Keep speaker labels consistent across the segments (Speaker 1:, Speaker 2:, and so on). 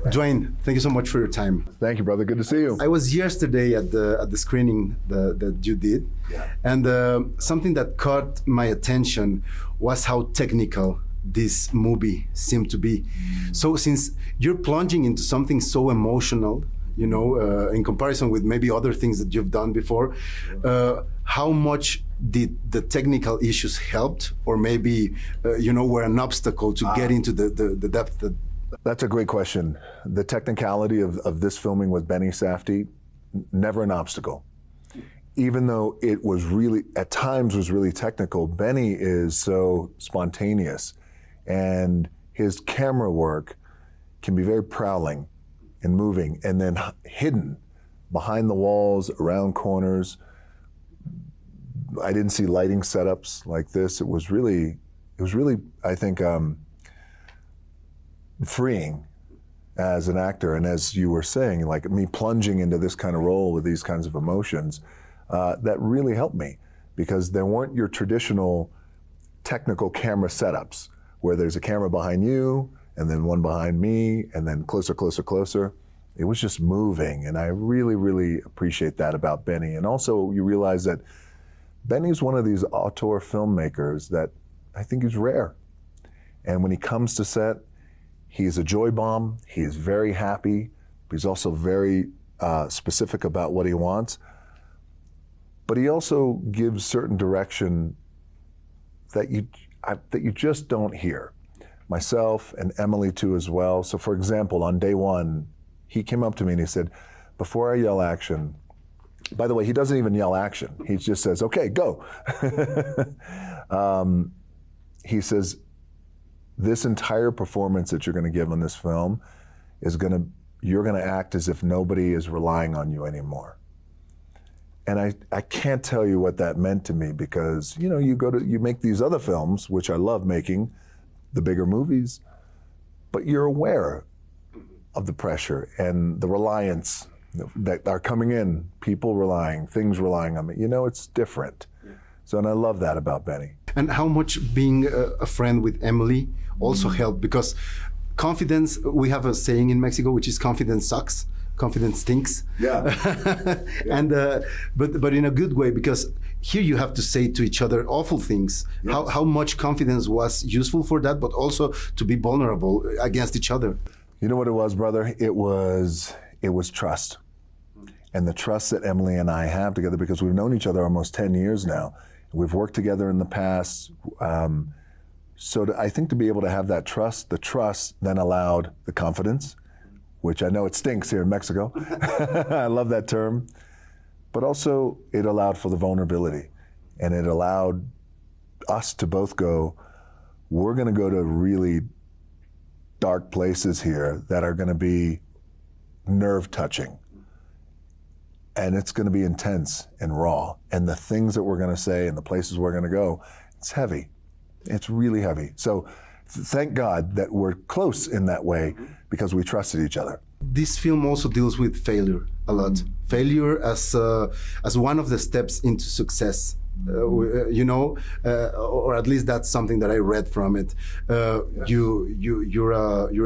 Speaker 1: Dwayne, thank you so much for your time.
Speaker 2: Thank you, brother. Good to see you.
Speaker 1: I was yesterday at the screening that you did, and something that caught my attention was how technical this movie seemed to be. So since you're plunging into something so emotional, you know, in comparison with maybe other things that you've done before, how much did the technical issues helped, or maybe, you know, were an obstacle to get into the depth that...
Speaker 2: That's a great question. The technicality of this filming with Benny Safdie, never an obstacle. Even though it was really, at times was really technical, Benny is so spontaneous, and his camera work can be very prowling and moving, and then hidden behind the walls, around corners. I didn't see lighting setups like this. It was really, I think, freeing as an actor. And as you were saying, like me plunging into this kind of role with these kinds of emotions, that really helped me, because there weren't your traditional technical camera setups where there's a camera behind you and then one behind me and then closer, closer, closer. It was just moving, and I really, really appreciate that about Benny. And also you realize that Benny's one of these auteur filmmakers that I think is rare. And when he comes to set, he's a joy bomb. He is very happy. He's also very specific about what he wants. But he also gives certain direction that you just don't hear. Myself and Emily too as well. So for example, on day one, he came up to me and he said, before I yell action, by the way, he doesn't even yell action. He just says, okay, go. He says, this entire performance that you're gonna give on this film is you're gonna act as if nobody is relying on you anymore. And I can't tell you what that meant to me, because, you know, you make these other films, which I love making, the bigger movies, but you're aware of the pressure and the reliance that are coming in, people relying, things relying on me. You know, it's different. So, and I love that about Benny.
Speaker 1: And how much being a friend with Emily also helped, because confidence, we have a saying in Mexico, which is confidence sucks, confidence stinks.
Speaker 2: Yeah.
Speaker 1: And but in a good way, because here you have to say to each other awful things. Yes. How much confidence was useful for that, but also to be vulnerable against each other.
Speaker 2: You know what it was, brother? It was trust. And the trust that Emily and I have together, because we've known each other almost 10 years now. We've worked together in the past. I think to be able to have that trust, the trust then allowed the confidence, which I know it stinks here in Mexico. I love that term. But also it allowed for the vulnerability, and it allowed us to both go, we're gonna go to really dark places here that are gonna be nerve touching. And it's gonna be intense and raw. And the things that we're gonna say and the places we're gonna go, it's heavy. It's really heavy. So thank God that we're close in that way, because we trusted each other.
Speaker 1: This film also deals with failure a lot. Failure as one of the steps into success. You know, or at least that's something that I read from it. You're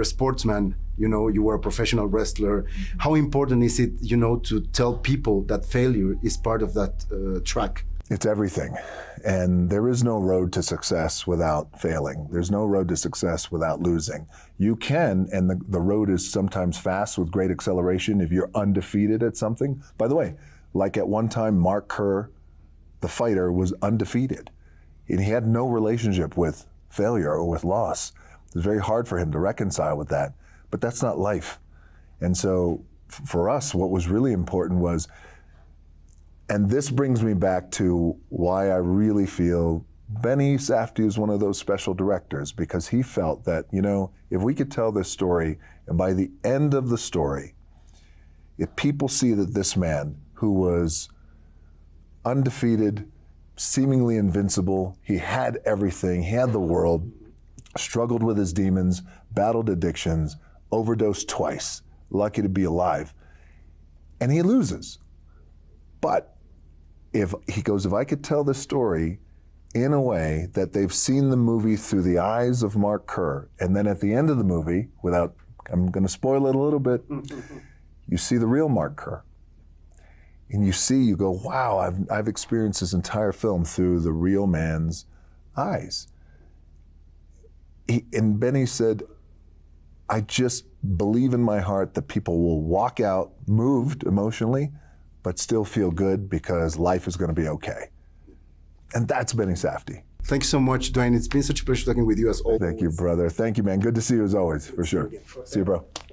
Speaker 1: a sportsman. You know, you were a professional wrestler. How important is it, you know, to tell people that failure is part of that track?
Speaker 2: It's everything. And there is no road to success without failing. There's no road to success without losing. You can, and the road is sometimes fast with great acceleration if you're undefeated at something. By the way, like at one time, Mark Kerr, the fighter, was undefeated. And he had no relationship with failure or with loss. It was very hard for him to reconcile with that. But that's not life. And so for us, what was really important was, and this brings me back to why I really feel Benny Safdie is one of those special directors, because he felt that, you know, if we could tell this story, and by the end of the story, if people see that this man who was undefeated, seemingly invincible, he had everything, he had the world, struggled with his demons, battled addictions, overdosed twice, lucky to be alive, and he loses. But if I could tell this story in a way that they've seen the movie through the eyes of Mark Kerr, and then at the end of the movie, without I'm going to spoil it a little bit. You see the real Mark Kerr. And you go, wow, I've experienced this entire film through the real man's eyes. And Benny said, I just believe in my heart that people will walk out moved emotionally, but still feel good because life is going to be okay. And that's Benny Safdie.
Speaker 1: Thank you so much, Dwayne. It's been such a pleasure talking with you as always.
Speaker 2: Thank you, brother. Thank you, man. Good to see you as always, for sure. See you, bro.